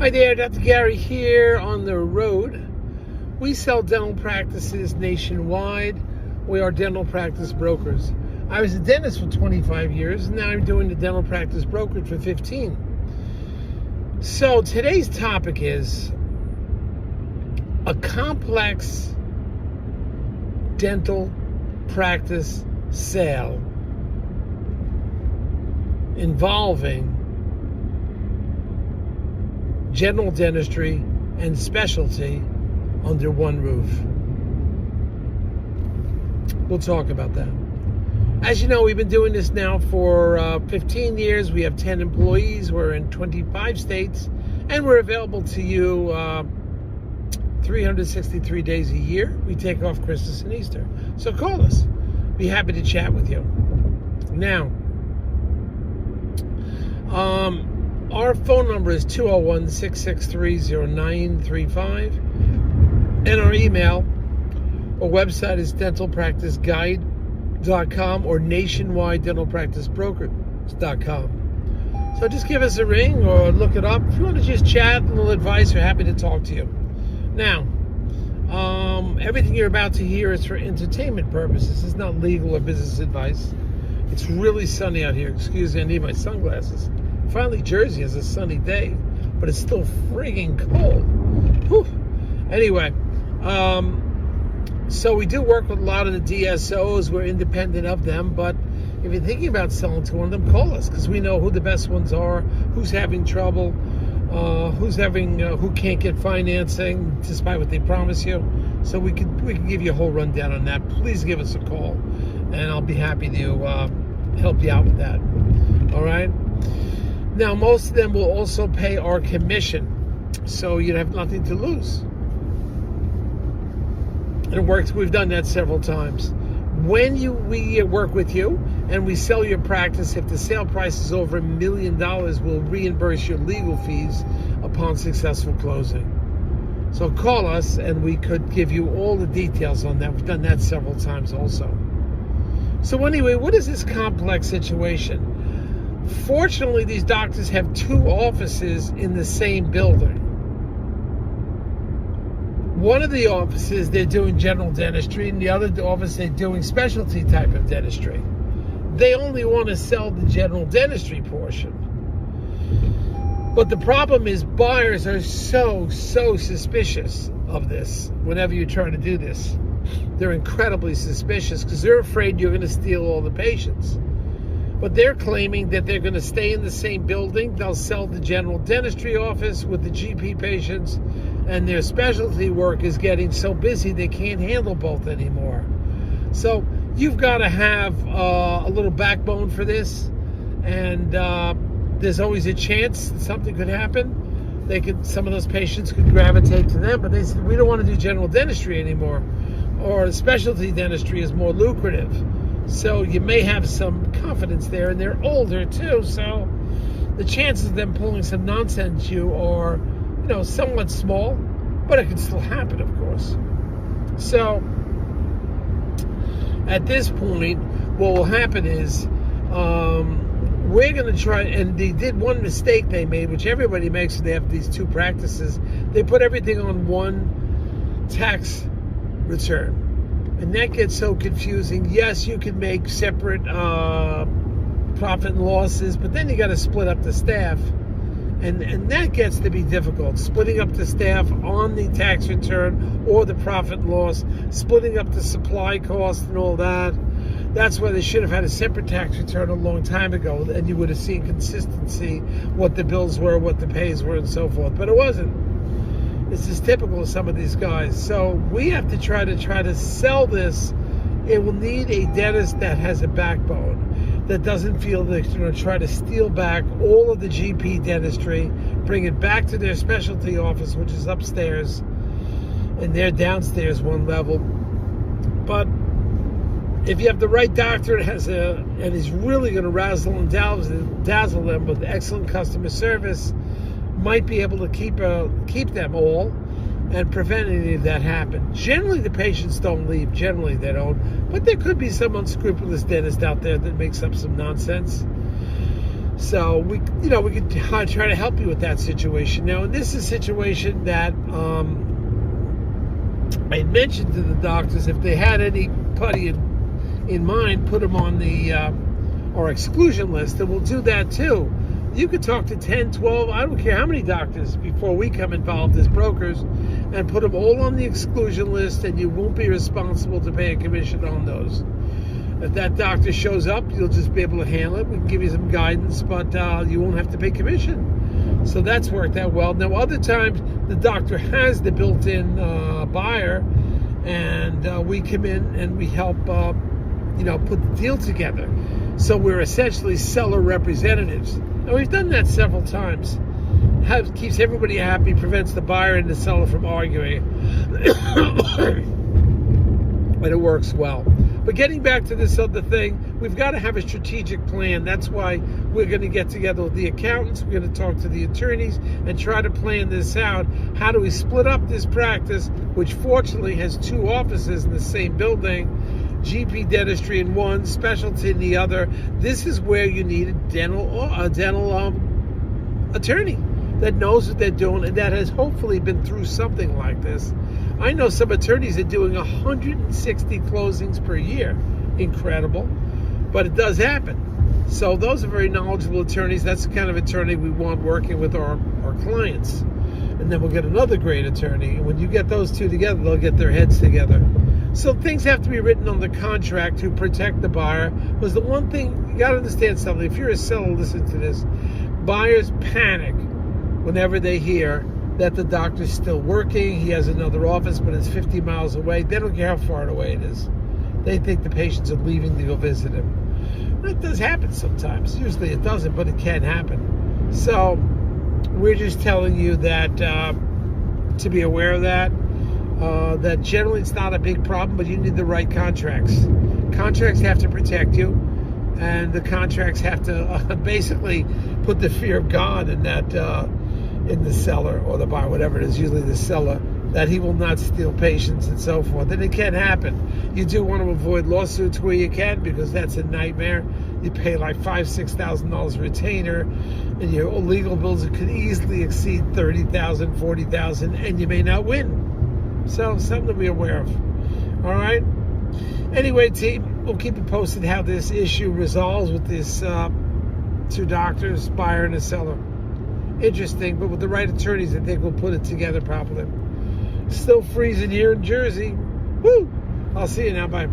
Hi there, Dr. Gary here on the road. We sell dental practices nationwide. We are dental practice brokers. I was a dentist for 25 years, and now I'm doing the dental practice brokerage for 15. So today's topic is a complex dental practice sale involving general dentistry and specialty under one roof. We'll talk about that. As you know, we've been doing this now for 15 years. We have 10 employees. We're in 25 states, and we're available to you 363 days a year. We take off Christmas and Easter. So call us. Be happy to chat with you. Now, our phone number is 201-663-0935, and our email or website is dentalpracticeguide.com or nationwidedentalpracticebrokers.com. So just give us a ring or look it up. If you want to just chat, a little advice, we're happy to talk to you. Now, everything you're about to hear is for entertainment purposes. It's not legal or business advice. It's really sunny out here. Excuse me, I need my sunglasses. Finally, Jersey has a sunny day, but it's still frigging cold. Whew. Anyway, so we do work with a lot of the DSOs. We're independent of them, but if you're thinking about selling to one of them, call us, because we know who the best ones are, who's having trouble, who can't get financing despite what they promise you. So we can give you a whole rundown on that. Please give us a call, and I'll be happy to help you out with that. All right. Now, most of them will also pay our commission, so you'd have nothing to lose. And it works. We've done that several times. When we work with you and we sell your practice, if the sale price is over $1 million, we'll reimburse your legal fees upon successful closing. So call us, and we could give you all the details on that. We've done that several times also. So anyway, what is this complex situation? Fortunately, these doctors have two offices in the same building. One of the offices, they're doing general dentistry, and the other office, they're doing specialty type of dentistry. They only want to sell the general dentistry portion. But the problem is buyers are so suspicious of this whenever you're trying to do this. They're incredibly suspicious because they're afraid you're going to steal all the patients. But they're claiming that they're going to stay in the same building. They'll sell the general dentistry office with the GP patients, and their specialty work is getting so busy they can't handle both anymore. So you've got to have a little backbone for this, and there's always a chance that something could happen. Some of those patients could gravitate to them, but they said, we don't want to do general dentistry anymore, or specialty dentistry is more lucrative. So you may have some confidence there, and they're older too, so the chances of them pulling some nonsense you are, somewhat small, but it can still happen, of course. So at this point, what will happen is we're going to try, and they did one mistake they made, which everybody makes when they have these two practices. They put everything on one tax return. And that gets so confusing. Yes, you can make separate profit and losses, but then you got to split up the staff. And that gets to be difficult. Splitting up the staff on the tax return or the profit and loss, splitting up the supply cost and all that. That's why they should have had a separate tax return a long time ago, and you would have seen consistency, what the bills were, what the pays were, and so forth. But it wasn't. This is typical of some of these guys. So we have to try to sell this. It will need a dentist that has a backbone, that doesn't feel they're going to try to steal back all of the GP dentistry, bring it back to their specialty office, which is upstairs, and they're downstairs one level. But if you have the right doctor and is really going to razzle and dazzle them with excellent customer service, might be able to keep them all and prevent any of that happen. Generally, the patients don't leave. Generally, they don't. But there could be some unscrupulous dentist out there that makes up some nonsense. So we could try to help you with that situation. Now, and this is a situation that I mentioned to the doctors, if they had anybody in mind, put them on the our exclusion list, and we'll do that too. You could talk to 10, 12, I don't care how many doctors before we come involved as brokers, and put them all on the exclusion list, and you won't be responsible to pay a commission on those. If that doctor shows up, you'll just be able to handle it. We can give you some guidance, but you won't have to pay commission. So that's worked out well. Now, other times, the doctor has the built-in buyer, and we come in and we help, put the deal together. So we're essentially seller representatives. And we've done that several times. Keeps everybody happy, prevents the buyer and the seller from arguing. And it works well. But getting back to this other thing, we've got to have a strategic plan. That's why we're going to get together with the accountants. We're going to talk to the attorneys and try to plan this out. How do we split up this practice, which fortunately has 2 offices in the same building, GP dentistry in one, specialty in the other. This is where you need a dental attorney that knows what they're doing and that has hopefully been through something like this. I know some attorneys are doing 160 closings per year. Incredible. But it does happen. So those are very knowledgeable attorneys. That's the kind of attorney we want working with our clients. And then we'll get another great attorney. And when you get those two together, they'll get their heads together. So things have to be written on the contract to protect the buyer. Because the one thing, you got to understand something. If you're a seller, listen to this. Buyers panic whenever they hear that the doctor's still working, he has another office, but it's 50 miles away. They don't care how far away it is. They think the patients are leaving to go visit him. That does happen sometimes. Usually it doesn't, but it can happen. So we're just telling you that to be aware of that. That generally it's not a big problem, but you need the right contracts. Contracts have to protect you, and the contracts have to basically put the fear of God in that in the seller or the buyer, whatever it is, usually the seller, that he will not steal patients and so forth. And it can happen. You do want to avoid lawsuits where you can, because that's a nightmare. You pay like $5,000, $6,000 retainer, and your legal bills could easily exceed $30,000, $40,000, and you may not win. So something to be aware of. All right. Anyway, team, we'll keep you posted how this issue resolves with these 2 doctors, buyer and a seller. Interesting, but with the right attorneys, I think we'll put it together properly. Still freezing here in Jersey. Woo! I'll see you now. Bye.